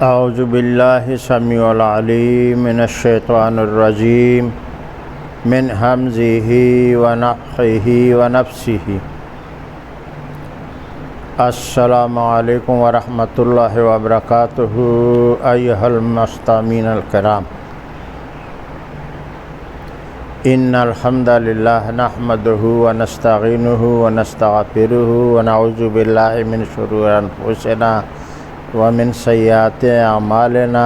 اعوذ باللہ السمیع العلیم من الشیطان الرجیم من ہمزہ ونفخہ ونفثہ۔ السلام علیکم ورحمۃ اللہ وبرکاتہ ایھا المستمعین الکرام، ان الحمد للہ نحمدہ ونستعینہ ونستغفرہ ونعوذ باللہ من شرور انفسنا ومن سیئات اعمالنا،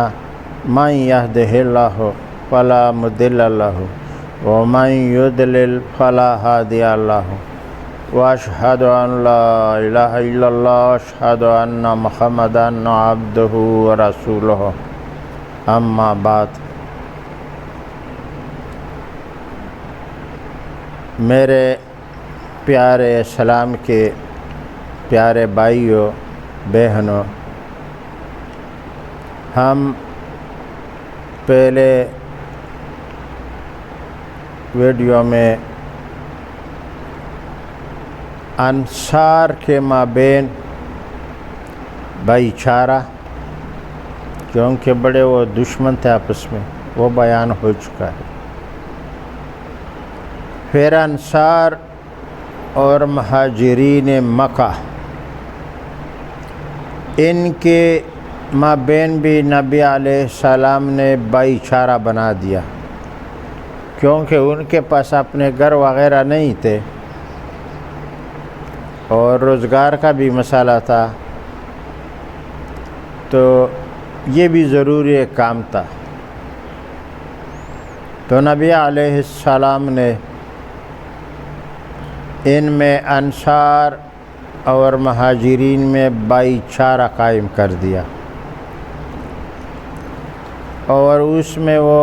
من یہدہ اللہ فلا مضل لہ ومن یضلل فلا ہادی لہ، واشہد ان لا الہ الا اللہ واشہد ان محمدا عبدہ ورسولہ، اما بعد۔ میرے پیارے اسلام کے پیارے بھائیوں بہنوں، ہم پہلے ویڈیو میں انصار کے مابین بھائی چارہ، کیونکہ بڑے وہ دشمن تھے آپس میں، وہ بیان ہو چکا ہے۔ پھر انصار اور مہاجرین مکہ، ان کے مابین بھی نبی علیہ السلام نے بھائی چارہ بنا دیا، کیونکہ ان کے پاس اپنے گھر وغیرہ نہیں تھے اور روزگار کا بھی مسئلہ تھا، تو یہ بھی ضروری کام تھا۔ تو نبی علیہ السلام نے ان میں انصار اور مہاجرین میں بھائی چارہ قائم کر دیا، اور اس میں وہ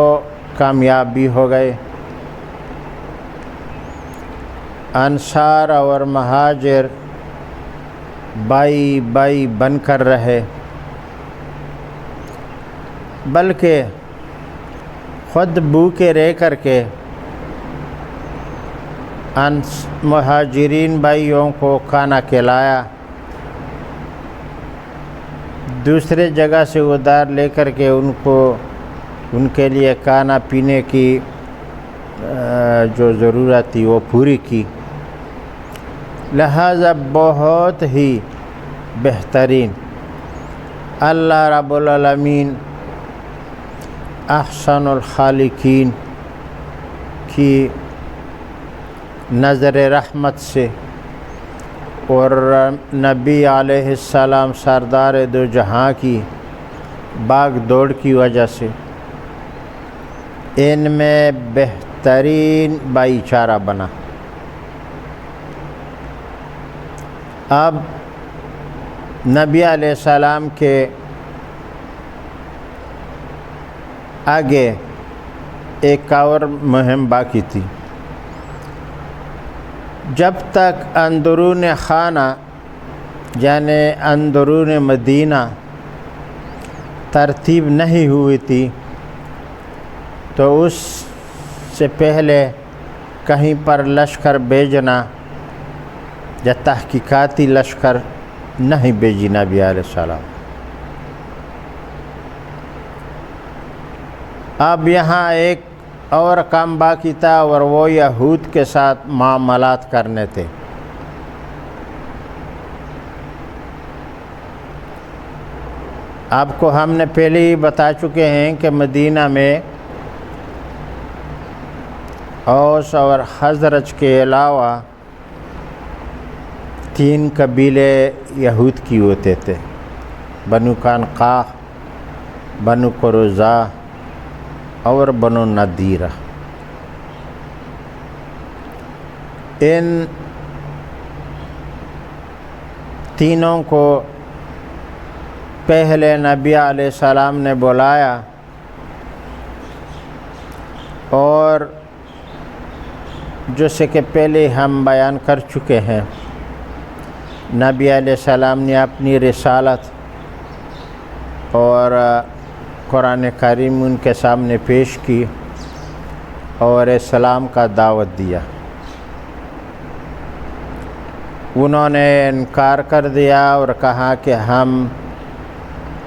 کامیاب بھی ہو گئے۔ انصار اور مہاجر بھائی بھائی بن کر رہے، بلکہ خود بھوکے رہ کر کے مہاجرین بھائیوں کو کھانا کھلایا، دوسرے جگہ سے ادھار لے کر کے ان کے لیے کھانا پینے کی جو ضرورت تھی وہ پوری کی۔ لہذا بہت ہی بہترین، اللہ رب العالمین احسن الخالقین کی نظر رحمت سے اور نبی علیہ السلام سردار دو جہاں کی باغ دوڑ کی وجہ سے ان میں بہترین بھائی چارہ بنا۔ اب نبی علیہ السلام کے آگے ایک اور مہم باقی تھی۔ جب تک اندرون خانہ یعنی اندرون مدینہ ترتیب نہیں ہوئی تھی، تو اس سے پہلے کہیں پر لشکر بھیجنا یا تحقیقاتی لشکر نہیں بھیجی نبی علیہ السلام۔ اب یہاں ایک اور کام باقی تھا، اور وہ یہود کے ساتھ معاملات کرنے تھے۔ آپ کو ہم نے پہلے ہی بتا چکے ہیں کہ مدینہ میں اوس اور خزرج کے علاوہ 3 قبیلے یہود کی ہوتے تھے، بنو قینقاع، بنو قریظہ اور بنو نضیرہ۔ ان تینوں کو پہلے نبی علیہ السلام نے بلایا، اور جیسے کہ پہلے ہم بیان کر چکے ہیں، نبی علیہ السلام نے اپنی رسالت اور قرآن کریم ان کے سامنے پیش کی اور اسلام کا دعوت دیا۔ انہوں نے انکار کر دیا اور کہا کہ ہم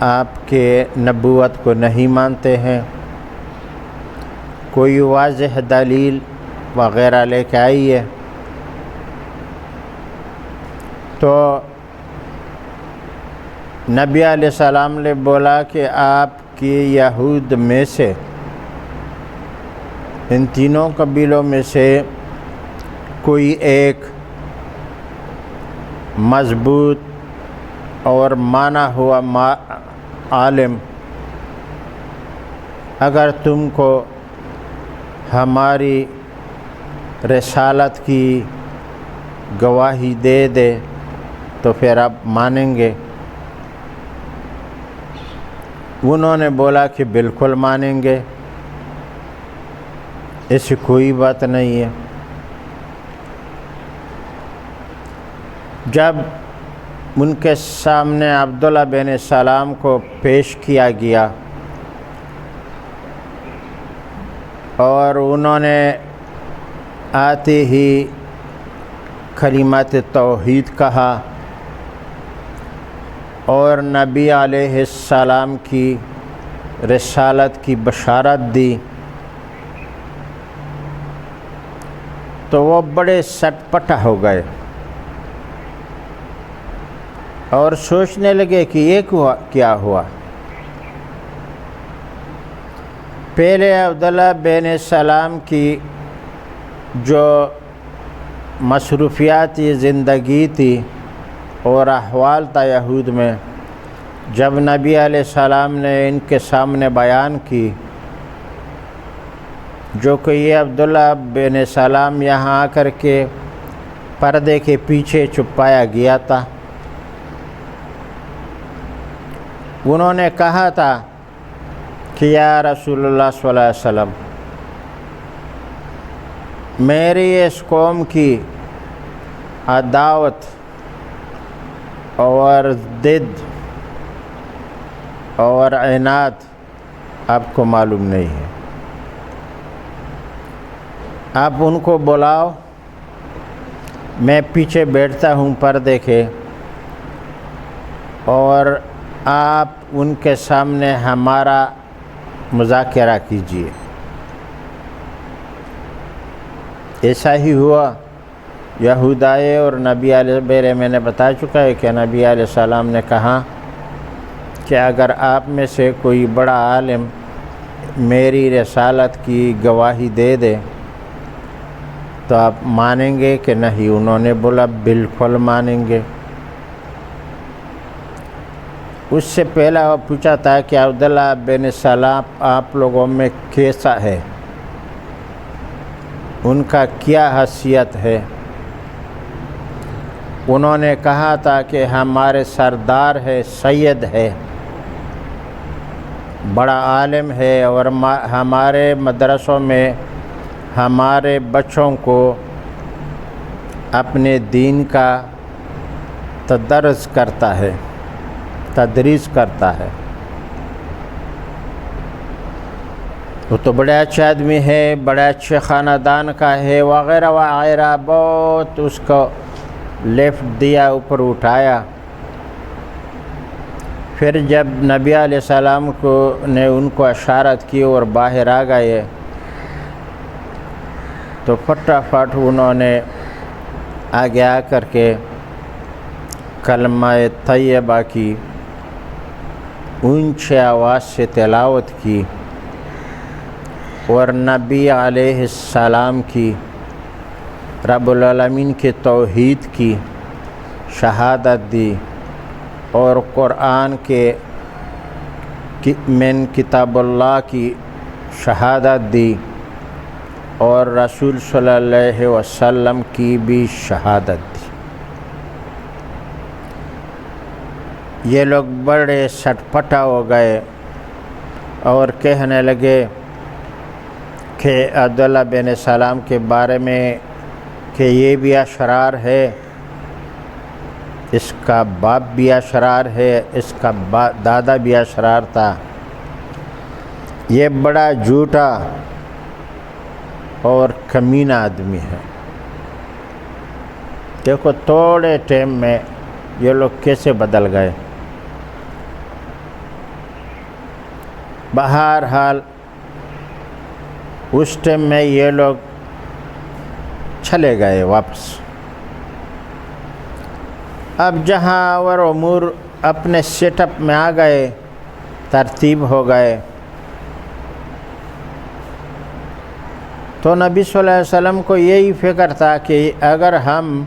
آپ کے نبوت کو نہیں مانتے ہیں، کوئی واضح دلیل وغیرہ لے کے آئیے۔ تو نبی علیہ السلام نے بولا کہ آپ کی یہود میں سے، ان تینوں قبیلوں میں سے کوئی ایک مضبوط اور مانا ہوا عالم اگر تم کو ہماری رسالت کی گواہی دے دے تو پھر آپ مانیں گے۔ انہوں نے بولا کہ بالکل مانیں گے، ایسی کوئی بات نہیں ہے۔ جب ان کے سامنے عبداللہ بن سلام کو پیش کیا گیا اور انہوں نے آتے ہی کلمات توحید کہا اور نبی علیہ السلام کی رسالت کی بشارت دی، تو وہ بڑے سٹ پٹا ہو گئے اور سوچنے لگے کہ یہ کیا ہوا۔ پہلے عبداللہ بن سلام کی جو مصروفیاتی زندگی تھی اور احوال تھا یہود میں، جب نبی علیہ السلام نے ان کے سامنے بیان کی جو کہ یہ عبداللہ بن سلام یہاں آ کر کے پردے کے پیچھے چھپایا گیا تھا، انہوں نے کہا تھا کہ یا رسول اللہ صلی اللہ علیہ وسلم، میری اس قوم کی عداوت اور ضد اور عناد آپ کو معلوم نہیں ہے، آپ ان کو بلاؤ، میں پیچھے بیٹھتا ہوں پردے کے، اور آپ ان کے سامنے ہمارا مذاکرہ کیجیے۔ ایسا ہی ہوا، یہود آئے اور نبی علیہ بیرے میں نے بتا چکا ہے کہ نبی علیہ السلام نے کہا کہ اگر آپ میں سے کوئی بڑا عالم میری رسالت کی گواہی دے دے تو آپ مانیں گے کہ نہیں؟ انہوں نے بولا بالکل مانیں گے۔ اس سے پہلا وہ پوچھا تھا کہ عبداللہ بن سلام آپ لوگوں میں کیسا ہے، ان کا کیا حیثیت ہے؟ انہوں نے کہا تھا کہ ہمارے سردار ہے، سید ہے، بڑا عالم ہے، اور ہمارے مدرسوں میں ہمارے بچوں کو اپنے دین کا تدریس کرتا ہے۔ وہ تو بڑے اچھے آدمی ہے، بڑے اچھے خاندان کا ہے، وغیرہ وغیرہ، بہت اس کو لفٹ دیا، اوپر اٹھایا۔ پھر جب نبی علیہ السلام نے ان کو اشارت کی اور باہر آ گئے تو فٹافٹ انہوں نے آگے آ کر کے کلمہ طیبہ کی اونچی آواز سے تلاوت کی اور نبی علیہ السلام کی رب العالمین کے توحید کی شہادت دی اور قرآن کے من کتاب اللہ کی شہادت دی اور رسول صلی اللہ علیہ وسلم کی بھی شہادت دی۔ یہ لوگ بڑے سٹ پٹا ہو گئے اور کہنے لگے کہ عبداللہ بن سلام کے بارے میں کہ یہ بھی اشرار ہے، اس کا باپ بھی اشرار ہے، اس کا دادا بھی اشرار تھا، یہ بڑا جھوٹا اور کمینہ آدمی ہے۔ دیکھو تھوڑے ٹائم میں یہ لوگ کیسے بدل گئے۔ بہرحال اس ٹائم میں یہ لوگ چلے گئے واپس۔ اب جہاں اور امور اپنے سیٹ اپ میں آ گئے، ترتیب ہو گئے، تو نبی صلی اللہ علیہ وسلم کو یہی فکر تھا کہ اگر ہم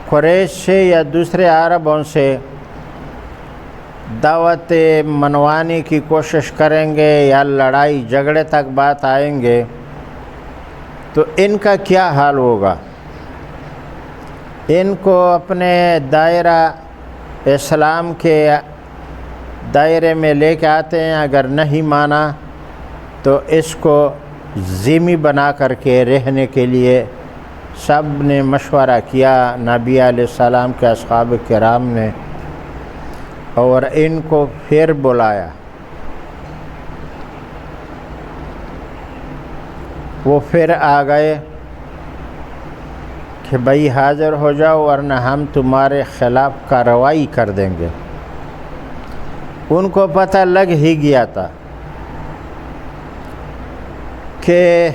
قریش سے یا دوسرے عربوں سے دعوت منوانے کی کوشش کریں گے یا لڑائی جھگڑے تک بات آئیں گے تو ان کا کیا حال ہوگا۔ ان کو اپنے دائرہ اسلام کے دائرے میں لے کے آتے ہیں، اگر نہیں مانا تو اس کو ذمہ بنا کر کے رہنے کے لیے سب نے مشورہ کیا، نبی علیہ السلام کے اصحاب کرام نے، اور ان کو پھر بلایا۔ وہ پھر آ گئے کہ بھائی حاضر ہو جاؤ ورنہ ہم تمہارے خلاف کارروائی کر دیں گے۔ ان کو پتہ لگ ہی گیا تھا کہ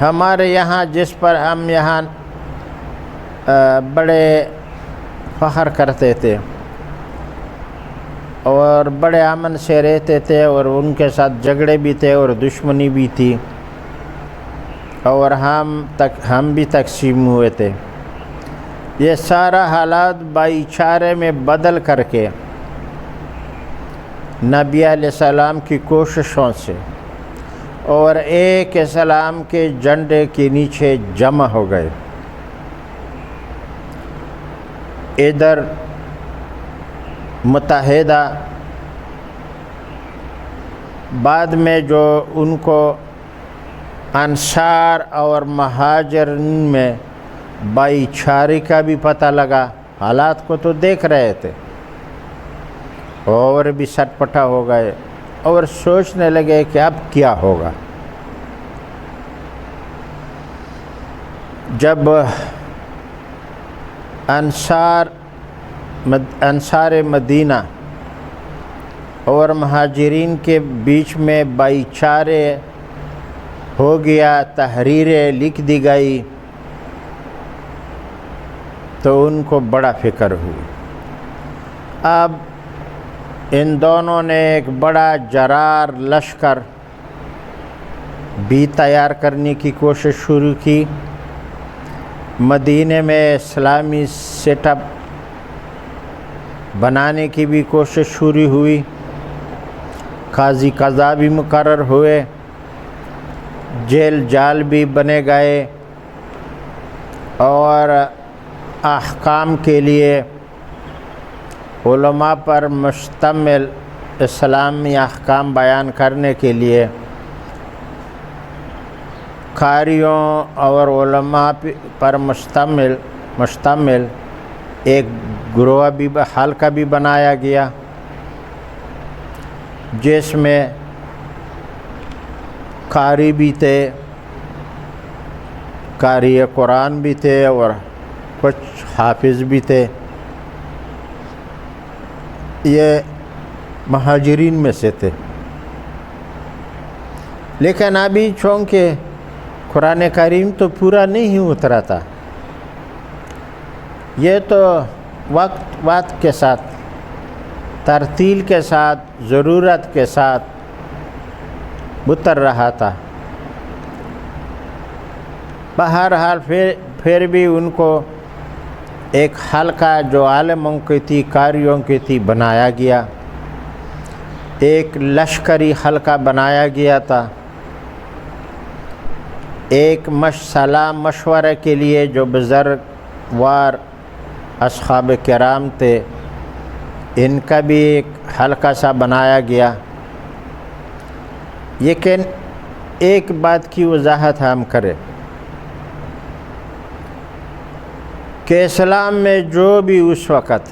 ہمارے یہاں جس پر ہم یہاں بڑے فخر کرتے تھے اور بڑے امن سے رہتے تھے، اور ان کے ساتھ جھگڑے بھی تھے اور دشمنی بھی تھی، اور ہم بھی تقسیم ہوئے تھے، یہ سارا حالات بھائی چارے میں بدل کر کے نبی علیہ السلام کی کوششوں سے اور ایک اسلام کے جھنڈے کے نیچے جمع ہو گئے۔ ادھر متحدہ، بعد میں جو ان کو انصار اور مہاجرین میں بھائی چارے کا بھی پتہ لگا، حالات کو تو دیکھ رہے تھے، اور بھی سٹ پٹا ہو گئے اور سوچنے لگے کہ اب کیا ہوگا۔ جب انصار مدینہ اور مہاجرین کے بیچ میں بھائی چارے ہو گیا، تحریریں لکھ دی گئی، تو ان کو بڑا فکر ہوئی۔ اب ان دونوں نے ایک بڑا جرار لشکر بھی تیار کرنے کی کوشش شروع کی۔ مدینے میں اسلامی سیٹ اپ بنانے کی بھی کوشش شروع ہوئی، قاضی قضا بھی مقرر ہوئے، جیل جال بھی بنے گئے، اور احکام کے لیے علماء پر مشتمل اسلامی احکام بیان کرنے کے لیے قاریوں اور علماء پر مشتمل ایک گروہ بھی حلقہ بھی بنایا گیا، جس میں قاری بھی تھے، قاری قرآن بھی تھے، اور کچھ حافظ بھی تھے۔ یہ مہاجرین میں سے تھے، لیکن ابھی چونکہ قرآن کریم تو پورا نہیں اترا تھا، یہ تو وقت کے ساتھ، ترتیل کے ساتھ، ضرورت کے ساتھ اتر رہا تھا۔ بہرحال پھر بھی ان کو ایک حلقہ جو عالموں کی تھی، قاریوں کی تھی، بنایا گیا، ایک لشکری حلقہ بنایا گیا تھا، ایک صلاح مشورے کے لیے جو بزرگوار اصحاب کرام تھے، ان کا بھی ایک حلقہ سا بنایا گیا۔ لیکن ایک بات کی وضاحت ہم کریں کہ اسلام میں جو بھی اس وقت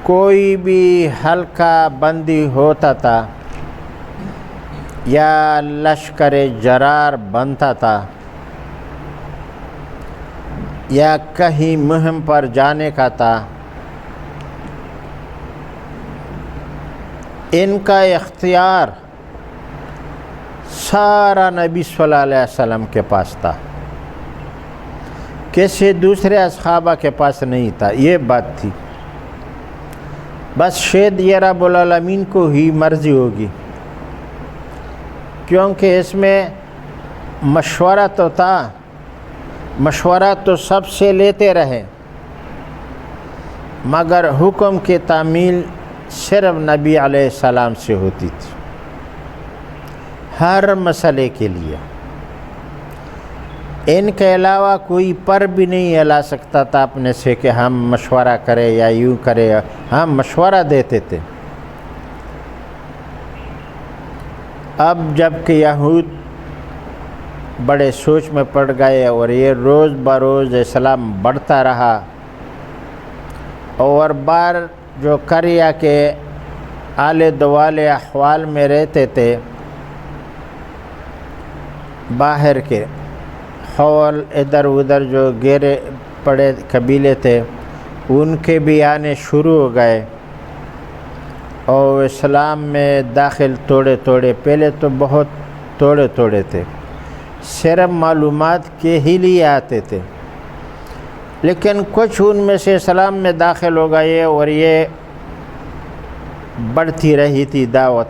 کوئی بھی حلقہ بندی ہوتا تھا یا لشکر جرار بنتا تھا یا کہیں مہم پر جانے کا تھا، ان کا اختیار سارا نبی صلی اللہ علیہ وسلم کے پاس تھا، کسی دوسرے اصحابہ کے پاس نہیں تھا. یہ بات تھی. بس شاید یہ رب العالمین کو ہی مرضی ہوگی، کیونکہ اس میں مشورہ تو تھا، مشورہ تو سب سے لیتے رہے، مگر حکم کی تعمیل صرف نبی علیہ السلام سے ہوتی تھی ہر مسئلے کے لیے. ان کے علاوہ کوئی پر بھی نہیں ہلا سکتا تھا اپنے سے کہ ہم مشورہ کریں یا یوں کریں. ہم مشورہ دیتے تھے. اب جب کہ یہود بڑے سوچ میں پڑ گئے اور یہ روز بروز اسلام بڑھتا رہا، اور بار جو کریا کے آلے دوالے احوال میں رہتے تھے، باہر کے حول ادھر ادھر جو گیرے پڑے قبیلے تھے، ان کے بھی آنے شروع ہو گئے اور اسلام میں داخل تھوڑے تھوڑے. پہلے تو بہت تھوڑے تھوڑے تھے، صرف معلومات کے ہی لیے آتے تھے، لیکن کچھ ان میں سے اسلام میں داخل ہو گئے اور یہ بڑھتی رہی تھی دعوت.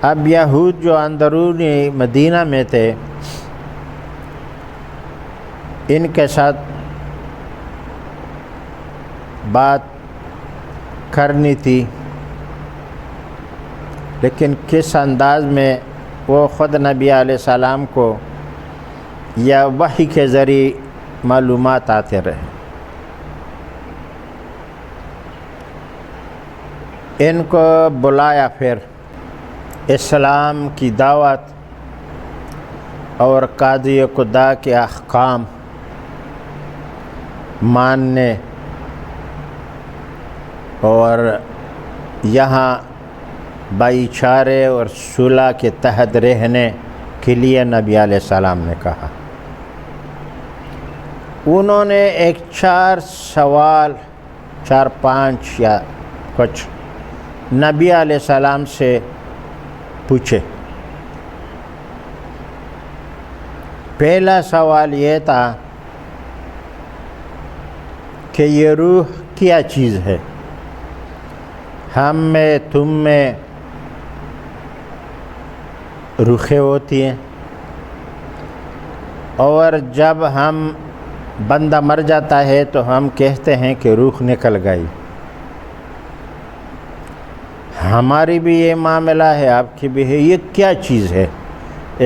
اب یہود جو اندرونی مدینہ میں تھے، ان کے ساتھ بات کرنی تھی، لیکن کس انداز میں وہ خود نبی علیہ السلام کو یا وحی کے ذریعے معلومات آتے رہے. ان کو بلایا، پھر اسلام کی دعوت اور قاضی خدا کے احکام ماننے اور یہاں بھائی چارے اور صلح کے تحت رہنے کے لیے نبی علیہ السلام نے کہا. انہوں نے ایک 4 سوال 4-5 یا کچھ نبی علیہ السلام سے پوچھے. پہلا سوال یہ تھا کہ یہ روح کیا چیز ہے؟ ہم میں تم میں روحیں ہوتی ہیں، اور جب ہم بندہ مر جاتا ہے تو ہم کہتے ہیں کہ روح نکل گئی. ہماری بھی یہ معاملہ ہے، آپ کی بھی ہے. یہ کیا چیز ہے؟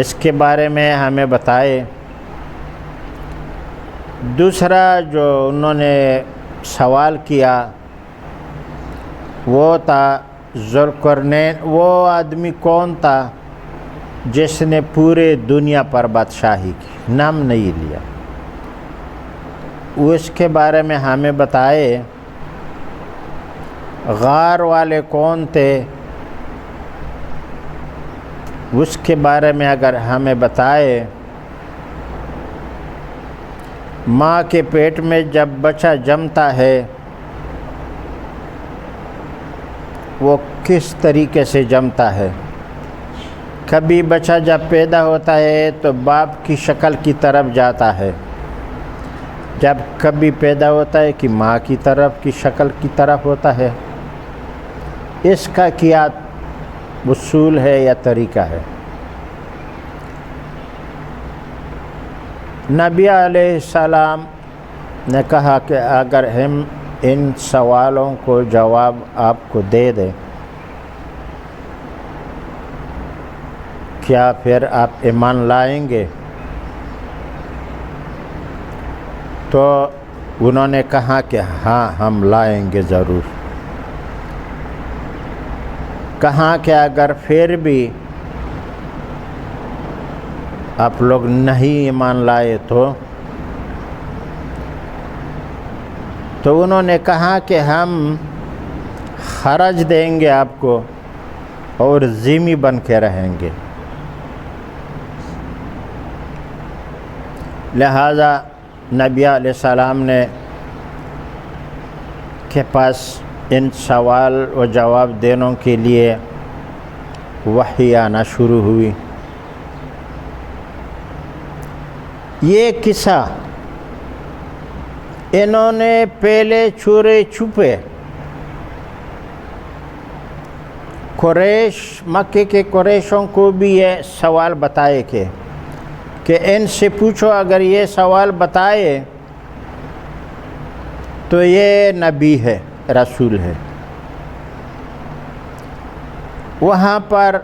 اس کے بارے میں ہمیں بتائے. دوسرا جو انہوں نے سوال کیا وہ تھا ذوالقرنین. وہ آدمی کون تھا جس نے پورے دنیا پر بادشاہی کی؟ نام نہیں لیا. اس کے بارے میں ہمیں بتائے. غار والے کون تھے؟ اس کے بارے میں اگر ہمیں بتائے. ماں کے پیٹ میں جب بچہ جمتا ہے وہ کس طریقے سے جمتا ہے؟ کبھی بچہ جب پیدا ہوتا ہے تو باپ کی شکل کی طرف جاتا ہے، جب کبھی پیدا ہوتا ہے کہ ماں کی طرف کی شکل کی طرف ہوتا ہے. اس کا کیا اصول ہے یا طریقہ ہے؟ نبی علیہ السلام نے کہا کہ اگر ہم ان سوالوں کو جواب آپ کو دے دیں، کیا پھر آپ ایمان لائیں گے؟ تو انہوں نے کہا کہ ہاں ہم لائیں گے ضرور. کہا کہ اگر پھر بھی آپ لوگ نہیں ایمان لائے تو انہوں نے کہا کہ ہم خرچ دیں گے آپ کو اور ذمہ بن کے رہیں گے. لہذا نبی علیہ السلام نے کے پاس ان سوال و جواب دینے کے لیے وحی آنا شروع ہوئی۔ یہ قصہ انہوں نے پہلے چورے چھپے قریش، مکے کے قریشوں کو بھی یہ سوال بتائے کہ ان سے پوچھو، اگر یہ سوال بتائے تو یہ نبی ہے، رسول ہے۔ وہاں پر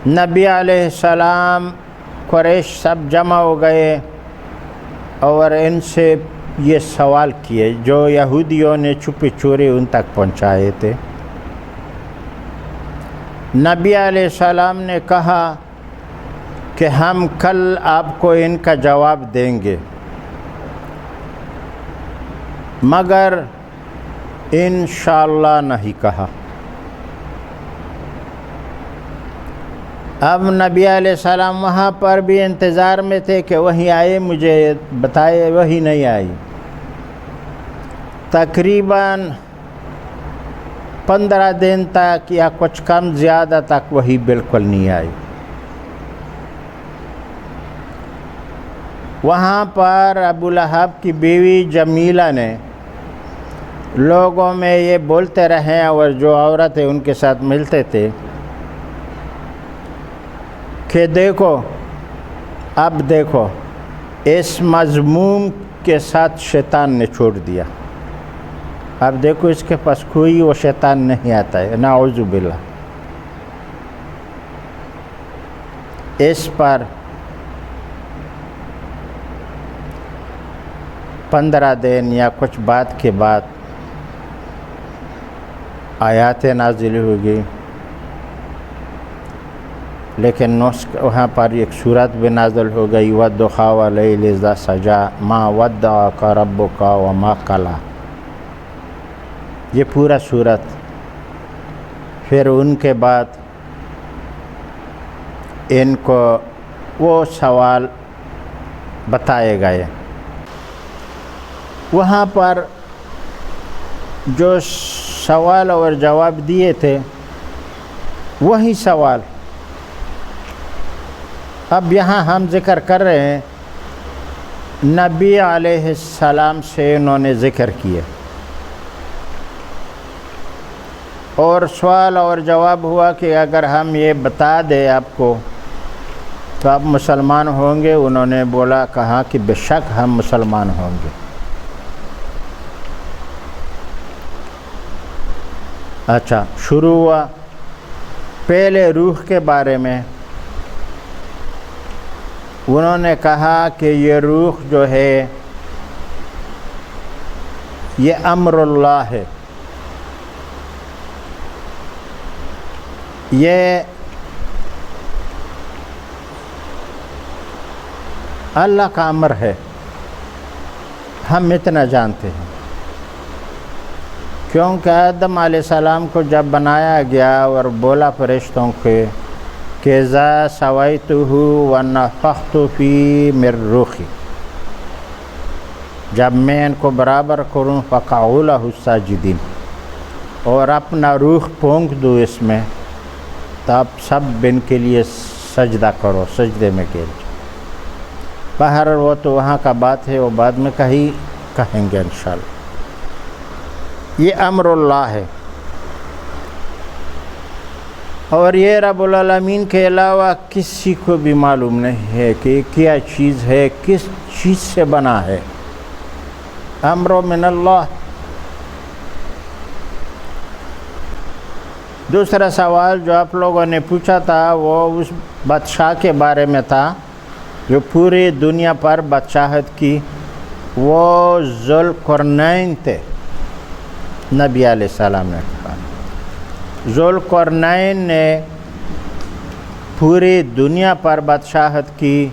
نبی علیہ السلام قریش سب جمع ہو گئے اور ان سے یہ سوال کیے جو یہودیوں نے چھپے چورے ان تک پہنچائے تھے۔ نبی علیہ السلام نے کہا کہ ہم کل آپ کو ان کا جواب دیں گے، مگر انشاءاللہ نہیں کہا۔ اب نبی علیہ السلام وہاں پر بھی انتظار میں تھے کہ وہی آئے مجھے بتائے، وہی نہیں آئی۔ تقریباً 15 دن تک یا کچھ کم زیادہ تک وہی بالکل نہیں آئی۔ وہاں پر ابو لہب کی بیوی جمیلہ نے لوگوں میں یہ بولتے رہے اور جو عورتیں ان کے ساتھ ملتے تھے کہ دیکھو، اب دیکھو اس مذموم کے ساتھ شیطان نے چھوڑ دیا، اب دیکھو اس کے پاس کوئی وہ شیطان نہیں آتا ہے، نعوذ باللہ۔ اس پر 15 دن یا کچھ بعد کے بعد آیاتیں نازل ہو گئی، لیکن وہاں پر ایک سورت بھی نازل ہو گئی، وَالضُّحَىٰ وَاللَّيْلِ إِذَا سَجَىٰ مَا وَدَّعَكَ رَبُّكَ وَمَا قَلَىٰ۔ یہ پورا سورت۔ پھر ان کے بعد ان کو وہ سوال بتائے گئے۔ وہاں پر جو سوال اور جواب دیے تھے وہی سوال اب یہاں ہم ذکر کر رہے ہیں، نبی علیہ السلام سے انہوں نے ذکر کیے، اور سوال اور جواب ہوا کہ اگر ہم یہ بتا دیں آپ کو تو آپ مسلمان ہوں گے؟ انہوں نے کہا کہ بے شک ہم مسلمان ہوں گے۔ اچھا، شروع ہوا پہلے روح کے بارے میں۔ انہوں نے کہا کہ یہ روح جو ہے یہ امر اللہ ہے، یہ اللہ کا امر ہے، ہم اتنا جانتے ہیں، کیونکہ آدم علیہ السلام کو جب بنایا گیا اور بولا فرشتوں کے کہ ذا سویتہ ونفخت فی من روحی، جب میں ان کو برابر کروں فقعوا لہ ساجدین، اور اپنا روح پھونک دوں اس میں، تب سب ان کے لیے سجدہ کرو، سجدے میں گر جاؤ۔ بہر وہ تو وہاں کا بات ہے، وہ بعد میں کہیں گے انشاءاللہ۔ یہ امر اللہ ہے، اور یہ رب العالمین کے علاوہ کسی کو بھی معلوم نہیں ہے کہ یہ کیا چیز ہے، کس چیز سے بنا ہے۔ امر من اللہ۔ دوسرا سوال جو آپ لوگوں نے پوچھا تھا وہ اس بادشاہ کے بارے میں تھا جو پوری دنیا پر بادشاہت کی، وہ ذوالقرنین تھے۔ نبی علیہ السلام نے کہا ذوالقرنین نے پوری دنیا پر بادشاہت کی،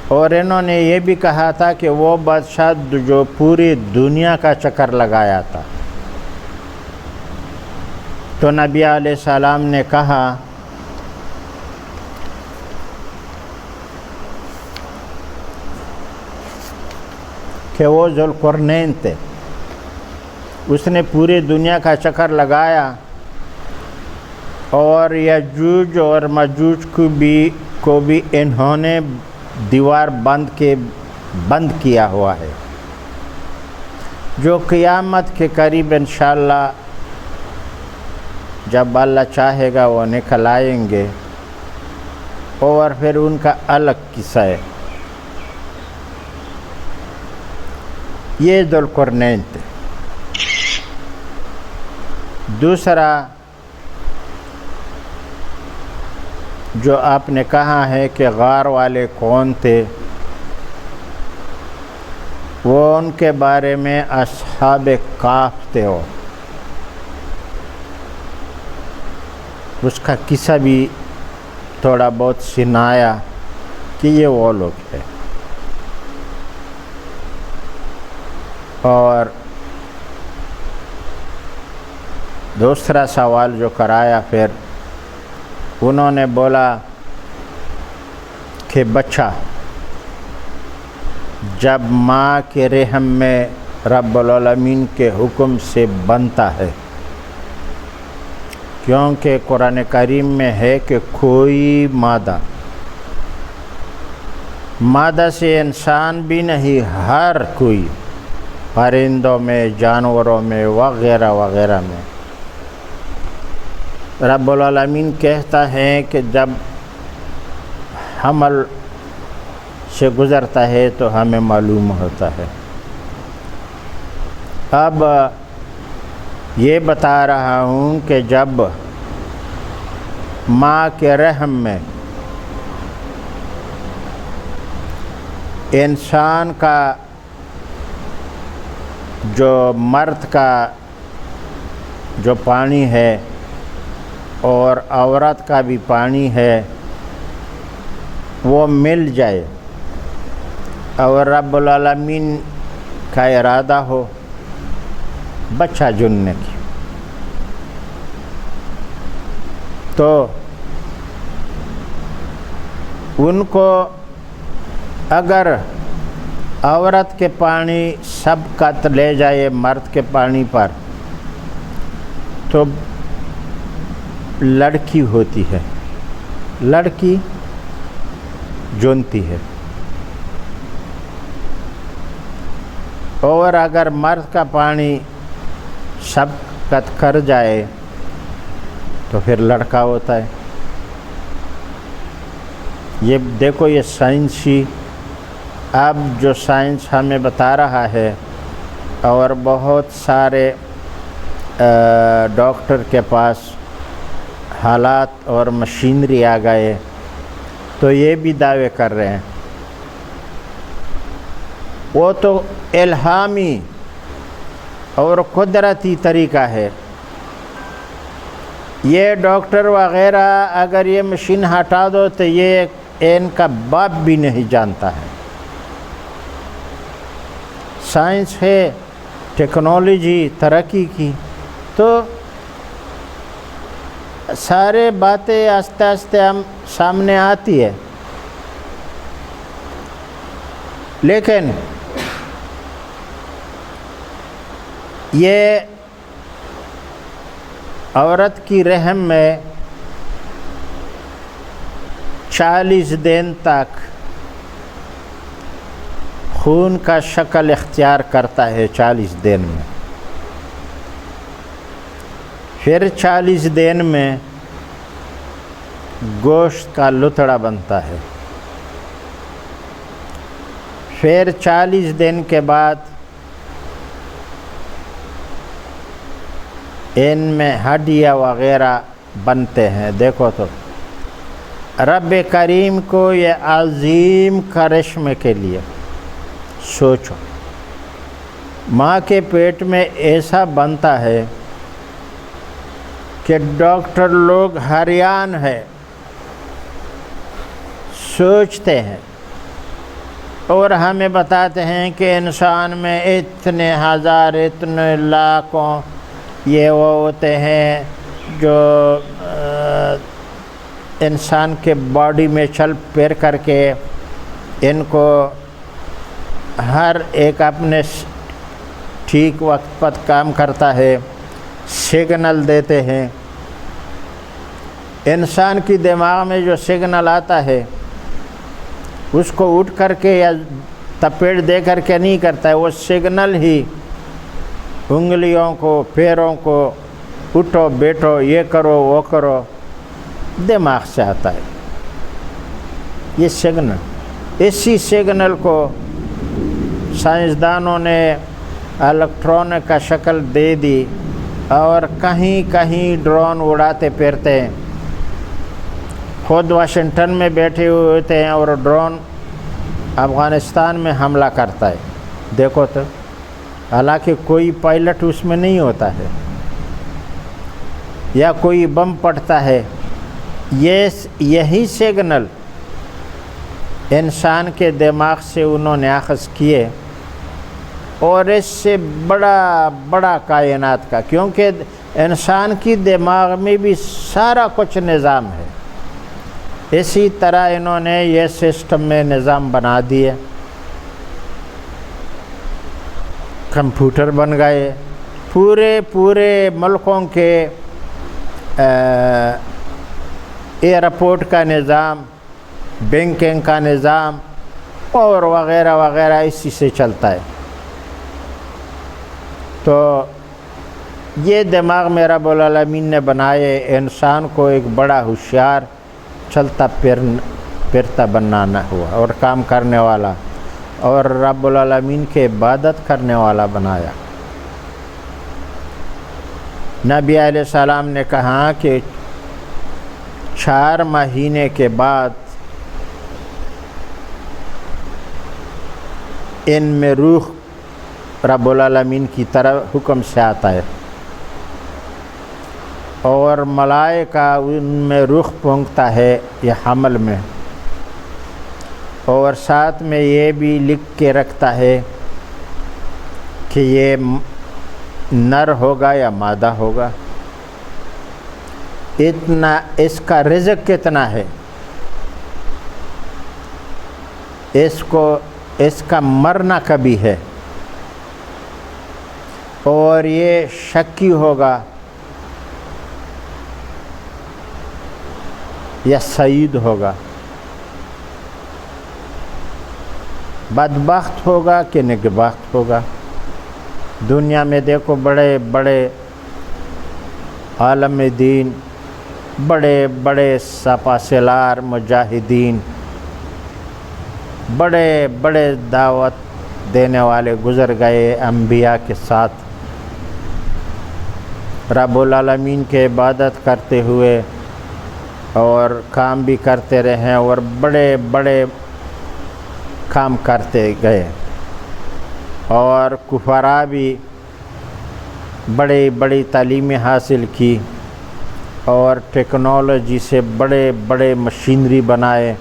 اور انہوں نے یہ بھی کہا تھا کہ وہ بادشاہ جو پوری دنیا کا چکر لگایا تھا۔ تو نبی علیہ السلام نے کہا کہ وہ ذوالقرنین تھے. اس نے پوری دنیا کا چکر لگایا اور یاجوج اور ماجوج کو بھی انہوں نے دیوار بند کیا ہوا ہے، جو قیامت کے قریب انشاءاللہ جب اللہ چاہے گا وہ نکل آئیں گے، اور پھر ان کا الگ قصہ ہے. یہ ذوالقرنین تھے. دوسرا جو آپ نے کہا ہے کہ غار والے کون تھے، وہ ان کے بارے میں اصحاب کہف تھے. اس کا قصہ بھی تھوڑا بہت سنایا کہ یہ وہ لوگ ہیں. اور دوسرا سوال جو کرایا پھر انہوں نے بولا کہ بچہ جب ماں کے رحم میں رب العالمین کے حکم سے بنتا ہے، کیونکہ قرآن کریم میں ہے کہ کوئی مادہ سے انسان بھی نہیں، ہر کوئی پرندوں میں، جانوروں میں وغیرہ وغیرہ میں رب العالمین کہتا ہے کہ جب حمل سے گزرتا ہے تو ہمیں معلوم ہوتا ہے. اب یہ بتا رہا ہوں کہ جب ماں کے رحم میں انسان کا جو مرد کا جو پانی ہے اور عورت کا بھی پانی ہے وہ مل جائے اور رب العالمین کا ارادہ ہو بچہ جننے کی، تو ان کو اگر عورت کے پانی سبقت لے جائے مرد کے پانی پر تو لڑکی ہوتی ہے، لڑکی جنتی ہے. اور اگر مرد کا پانی سبقت کر جائے تو پھر لڑکا ہوتا ہے. یہ دیکھو یہ سائنسی اب جو سائنس ہمیں بتا رہا ہے، اور بہت سارے ڈاکٹر کے پاس حالات اور مشینری آ گئے تو یہ بھی دعوے کر رہے ہیں. وہ تو الہامی اور قدرتی طریقہ ہے. یہ ڈاکٹر وغیرہ اگر یہ مشین ہٹا دو تو یہ ان کا باپ بھی نہیں جانتا ہے. سائنس ہے، ٹیکنالوجی ترقی کی، تو سارے باتیں آہستہ آہستہ ہم سامنے آتی ہے. لیکن یہ عورت کی رحم میں 40 دن تک خون کا شکل اختیار کرتا ہے. 40 دن میں، پھر 40 دن میں گوشت کا لتڑا بنتا ہے. پھر 40 دن کے بعد ان میں ہڈیاں وغیرہ بنتے ہیں. دیکھو تو رب کریم کو یہ عظیم کرشمے کے لیے سوچو، ماں کے پیٹ میں ایسا بنتا ہے کہ ڈاکٹر لوگ حیران ہے، سوچتے ہیں اور ہمیں بتاتے ہیں کہ انسان میں اتنے ہزار اتنے لاکھوں یہ وہ ہوتے ہیں جو انسان کے باڈی میں چل پھر کر کے ان کو ہر ایک اپنے ٹھیک وقت پر کام کرتا ہے، سگنل دیتے ہیں۔ انسان کی دماغ میں جو سگنل آتا ہے اس کو اٹھ کر کے یا تپیڑ دے کر کے نہیں کرتا ہے، وہ سگنل ہی انگلیوں کو، پیروں کو، اٹھو بیٹھو، یہ کرو وہ کرو، دماغ سے آتا ہے یہ سگنل۔ اسی سگنل کو سائنسدانوں نے الیکٹرانک کا شکل دے دی اور کہیں کہیں ڈرون اڑاتے پھرتے ہیں۔ خود واشنگٹن میں بیٹھے ہوئے ہوتے ہیں اور ڈرون افغانستان میں حملہ کرتا ہے، دیکھو تو، حالانکہ کوئی پائلٹ اس میں نہیں ہوتا ہے، یا کوئی بم پڑتا ہے۔ یہی سگنل انسان کے دماغ سے انہوں نے اخذ کیے، اور اس سے بڑا کائنات کا، کیونکہ انسان کی دماغ میں بھی سارا کچھ نظام ہے، اسی طرح انہوں نے یہ سسٹم میں نظام بنا دیے، کمپیوٹر بن گئے، پورے ملکوں کے ایئرپورٹ کا نظام، بینکنگ کا نظام اور وغیرہ وغیرہ اسی سے چلتا ہے۔ تو یہ دماغ میں رب العالمین نے بنائے انسان کو ایک بڑا ہوشیار، چلتا پھرتا بنانا ہوا اور کام کرنے والا، اور رب العالمین کے عبادت کرنے والا بنایا۔ نبی علیہ السلام نے کہا کہ 4 مہینے کے بعد ان میں روح رب العالمین کی طرف حکم سے آتا ہے، اور ملائکہ ان میں روح پھونکتا ہے یہ حمل میں، اور ساتھ میں یہ بھی لکھ کے رکھتا ہے کہ یہ نر ہوگا یا مادہ ہوگا، اتنا اس کا رزق کتنا ہے، اس کا مرنا کبھی ہے، اور یہ شکی ہوگا یا سعید ہوگا، بدبخت ہوگا کہ نیکبخت ہوگا۔ دنیا میں دیکھو بڑے بڑے عالم دین، بڑے سپاسالار مجاہدین، بڑے دعوت دینے والے گزر گئے انبیاء کے ساتھ، رب العالمین کے عبادت کرتے ہوئے اور کام بھی کرتے رہے، اور بڑے کام کرتے گئے، اور کفراء بھی بڑی تعلیمیں حاصل کی، اور ٹیکنالوجی سے بڑے مشینری بنائے،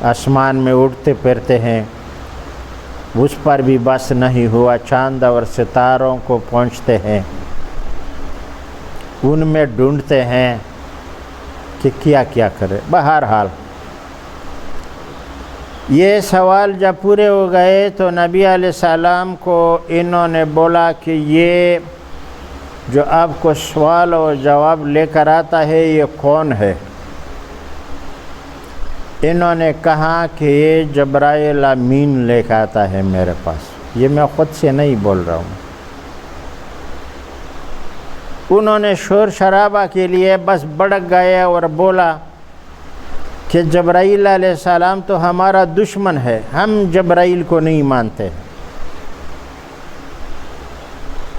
آسمان میں اڑتے پھرتے ہیں، اس پر بھی بس نہیں ہوا، چاند اور ستاروں کو پہنچتے ہیں، ان میں ڈھونڈتے ہیں کہ کیا کرے۔ بہرحال یہ سوال جب پورے ہو گئے تو نبی علیہ السلام کو انہوں نے بولا کہ یہ جو آپ کو سوال اور جواب لے کر آتا ہے یہ کون ہے؟ انہوں نے کہا کہ یہ جبرائیل امین لے کر آتا ہے میرے پاس، یہ میں خود سے نہیں بول رہا ہوں۔ انہوں نے شور شرابہ کے لیے بس بڑک گئے اور بولا کہ جبرائیل علیہ السلام تو ہمارا دشمن ہے، ہم جبرائیل کو نہیں مانتے،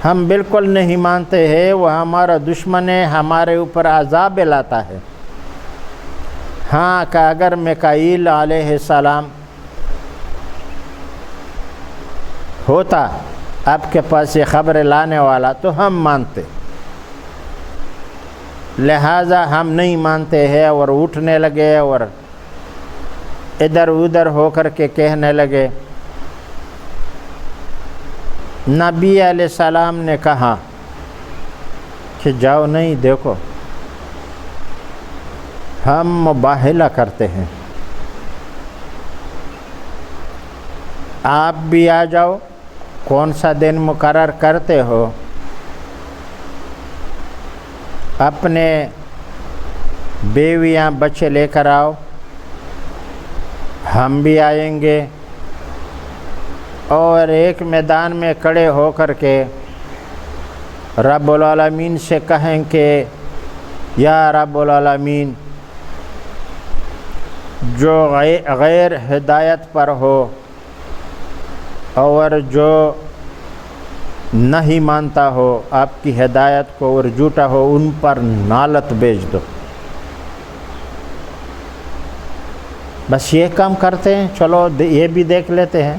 ہم بالکل نہیں مانتے ہیں، وہ ہمارا دشمن ہے، ہمارے اوپر عذاب لاتا ہے۔ ہاں کہ اگر میکائیل علیہ السلام ہوتا آپ کے پاس یہ خبر لانے والا تو ہم مانتے، لہٰذا ہم نہیں مانتے ہیں، اور اٹھنے لگے اور ادھر ادھر ہو کر کے کہنے لگے۔ نبی علیہ السلام نے کہا کہ جاؤ، نہیں دیکھو ہم مباہلہ کرتے ہیں، آپ بھی آ جاؤ، کون سا دن مقرر کرتے ہو، اپنے بیویاں بچے لے کر آؤ، ہم بھی آئیں گے، اور ایک میدان میں کھڑے ہو کر کے رب العالمین سے کہیں کہ یا رب العالمین، جو غیر ہدایت پر ہو اور جو نہیں مانتا ہو آپ کی ہدایت کو اور جھوٹا ہو، ان پر نالت بھیج دو۔ بس یہ کام کرتے ہیں، چلو یہ بھی دیکھ لیتے ہیں۔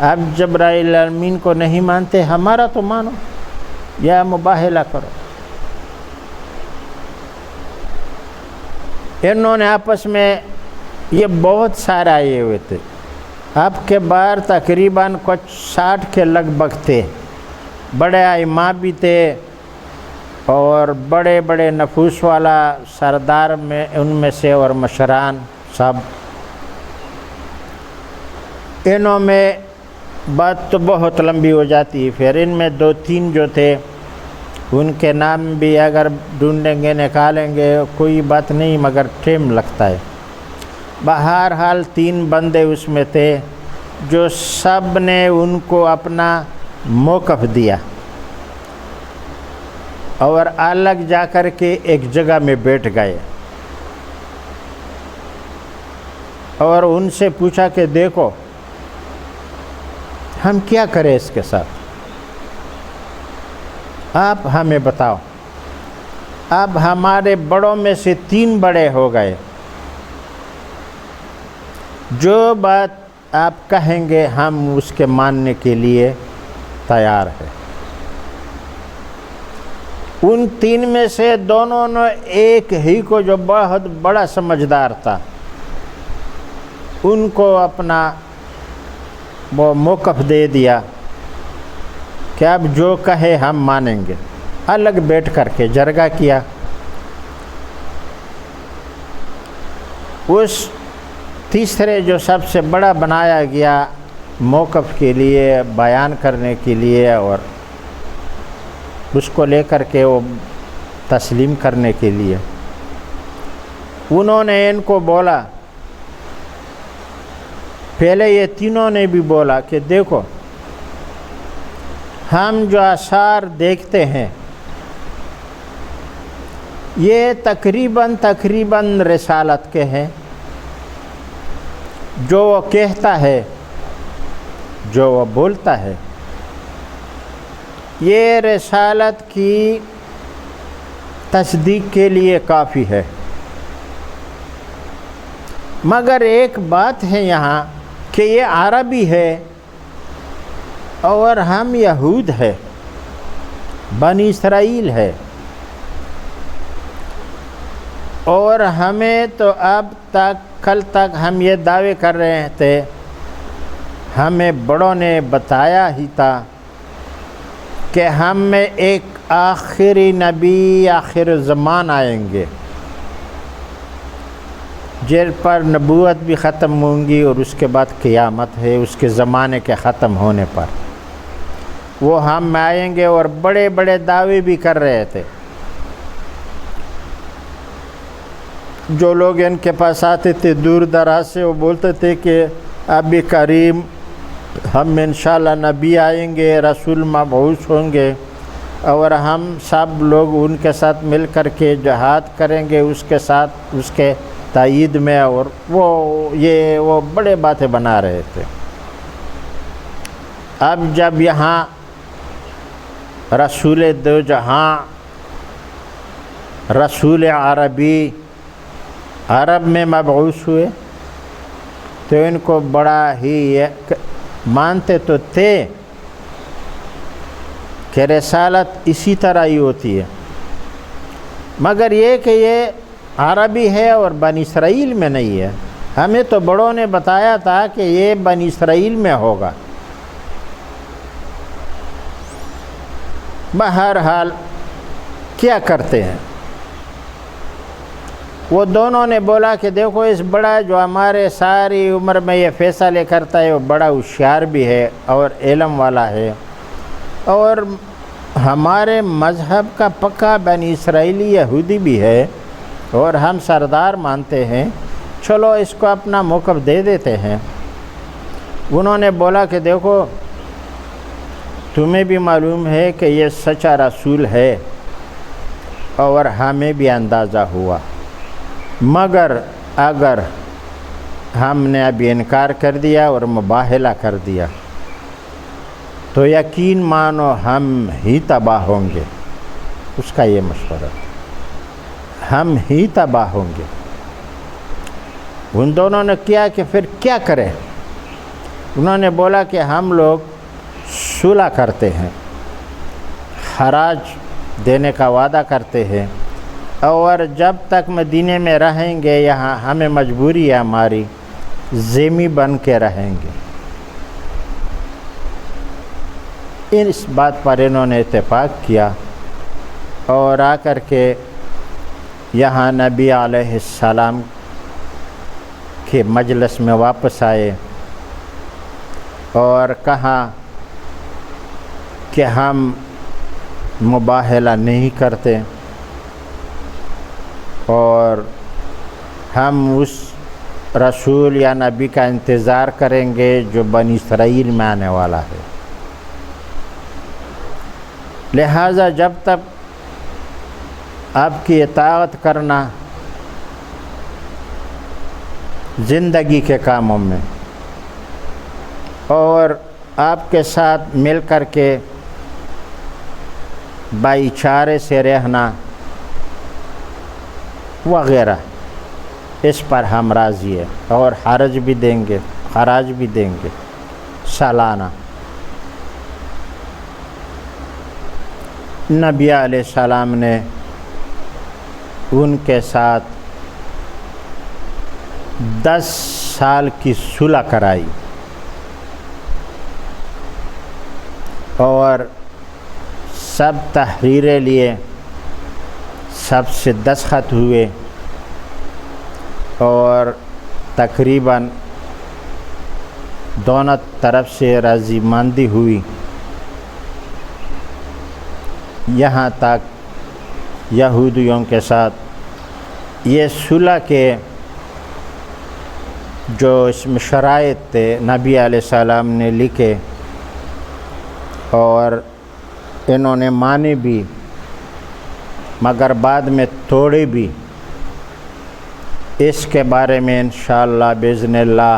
اب جبرائیل امین کو نہیں مانتے، ہمارا تو مانو یا مباہلہ کرو۔ انہوں نے آپس میں یہ بہت سارے آئے ہوئے تھے، آپ کے بار تقریباً کچھ 60 کے لگ بھگ تھے، بڑے ائمہ بھی تھے اور بڑے بڑے نفوس والا سردار میں ان میں سے اور مشران سب۔ انہوں میں بات تو بہت لمبی ہو جاتی ہے، پھر ان میں 2-3 جو تھے ان کے نام بھی اگر ڈھونڈیں گے نکالیں گے کوئی بات نہیں، مگر ٹائم لگتا ہے۔ بہرحال 3 بندے اس میں تھے جو سب نے ان کو اپنا موقف دیا اور الگ جا کر کے ایک جگہ میں بیٹھ گئے اور ان سے پوچھا کہ دیکھو ہم کیا کریں اس کے ساتھ، آپ ہمیں بتاؤ۔ اب ہمارے بڑوں میں سے 3 بڑے ہو گئے، جو بات آپ کہیں گے ہم اس کے ماننے کے لیے تیار ہیں۔ ان 3 میں سے دونوں نے ایک ہی کو جو بہت بڑا سمجھدار تھا ان کو اپنا وہ موقف دے دیا کہ اب جو کہے ہم مانیں گے، الگ بیٹھ کر کے جرگہ کیا۔ اس تیسرے جو سب سے بڑا بنایا گیا موقف کے لیے، بیان کرنے کے لیے اور اس کو لے کر کے وہ تسلیم کرنے کے لیے، انہوں نے ان کو بولا، پہلے یہ تینوں نے بھی بولا کہ دیکھو ہم جو آثار دیکھتے ہیں یہ تقریباً رسالت کے ہیں، جو وہ کہتا ہے، جو وہ بولتا ہے، یہ رسالت کی تصدیق کے لیے کافی ہے۔ مگر ایک بات ہے یہاں کہ یہ عربی ہے اور ہم یہود ہے، بنی اسرائیل ہے، اور ہمیں تو اب تک کل تک ہم یہ دعوے کر رہے تھے، ہمیں بڑوں نے بتایا ہی تھا کہ ہم میں ایک آخری نبی آخر زمان آئیں گے جن پر نبوت بھی ختم ہوں گی، اور اس کے بعد قیامت ہے اس کے زمانے کے ختم ہونے پر وہ ہم آئیں گے، اور بڑے بڑے دعوے بھی کر رہے تھے۔ جو لوگ ان کے پاس آتے تھے دور دراز سے، وہ بولتے تھے کہ اب کریم ہم انشاءاللہ نبی آئیں گے، رسول مبعوث ہوں گے، اور ہم سب لوگ ان کے ساتھ مل کر کے جہاد کریں گے اس کے ساتھ، اس کے تائید میں، اور وہ بڑے باتیں بنا رہے تھے۔ اب جب یہاں رسول دو جہاں، رسول عربی عرب میں مبعوث ہوئے تو ان کو بڑا ہی مانتے تو تھے کہ رسالت اسی طرح ہی ہوتی ہے، مگر یہ کہ یہ عربی ہے اور بنی اسرائیل میں نہیں ہے۔ ہمیں تو بڑوں نے بتایا تھا کہ یہ بنی اسرائیل میں ہوگا۔ بہرحال کیا کرتے ہیں، وہ دونوں نے بولا کہ دیکھو اس بڑا جو ہمارے ساری عمر میں یہ فیصلے کرتا ہے وہ بڑا ہوشیار بھی ہے اور علم والا ہے اور ہمارے مذہب کا پکا بنی اسرائیلی یہودی بھی ہے اور ہم سردار مانتے ہیں، چلو اس کو اپنا موقف دے دیتے ہیں۔ انہوں نے بولا کہ دیکھو تمہیں بھی معلوم ہے کہ یہ سچا رسول ہے اور ہمیں بھی اندازہ ہوا، مگر اگر ہم نے ابھی انکار کر دیا اور مباہلہ کر دیا تو یقین مانو ہم ہی تباہ ہوں گے۔ اس کا یہ مشورہ، ہم ہی تباہ ہوں گے۔ ان دونوں نے کیا کہ پھر کیا کریں؟ انہوں نے بولا کہ ہم لوگ صلح کرتے ہیں، خراج دینے کا وعدہ کرتے ہیں اور جب تک مدینے میں رہیں گے یہاں ہمیں مجبوری ہے ہماری، ذمہ بن کے رہیں گے۔ اس بات پر انہوں نے اتفاق کیا اور آ کر کے یہاں نبی علیہ السلام کے مجلس میں واپس آئے اور کہا کہ ہم مباہلہ نہیں کرتے اور ہم اس رسول یا نبی کا انتظار کریں گے جو بنی اسرائیل میں آنے والا ہے، لہٰذا جب تک آپ کی اطاعت کرنا زندگی کے کاموں میں اور آپ کے ساتھ مل کر کے بھائی چارے سے رہنا وغیرہ، اس پر ہم راضی ہیں اور خراج بھی دیں گے سالانہ۔ نبی علیہ السلام نے ان کے ساتھ 10 سال کی صلح کرائی اور سب تحریریں لیے، سب سے دستخط ہوئے اور تقریباً دونوں طرف سے رضی مندی ہوئی، یہاں تک یہودیوں کے ساتھ یہ صلح کے جو اس میں شرائط تھے نبی علیہ السلام نے لکھے اور انہوں نے مانے بھی مگر بعد میں توڑے بھی۔ اس کے بارے میں انشاءاللہ باذن اللہ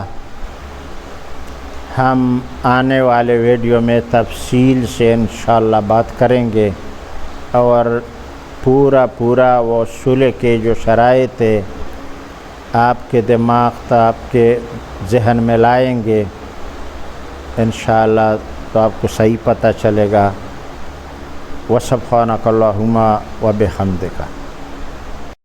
ہم آنے والے ویڈیو میں تفصیل سے انشاءاللہ بات کریں گے اور پورا وہ صلح کے جو شرائط ہے آپ کے دماغ آپ کے ذہن میں لائیں گے انشاءاللہ تو آپ کو صحیح پتہ چلے گا۔ وسبحانک اللہم وبحمدک۔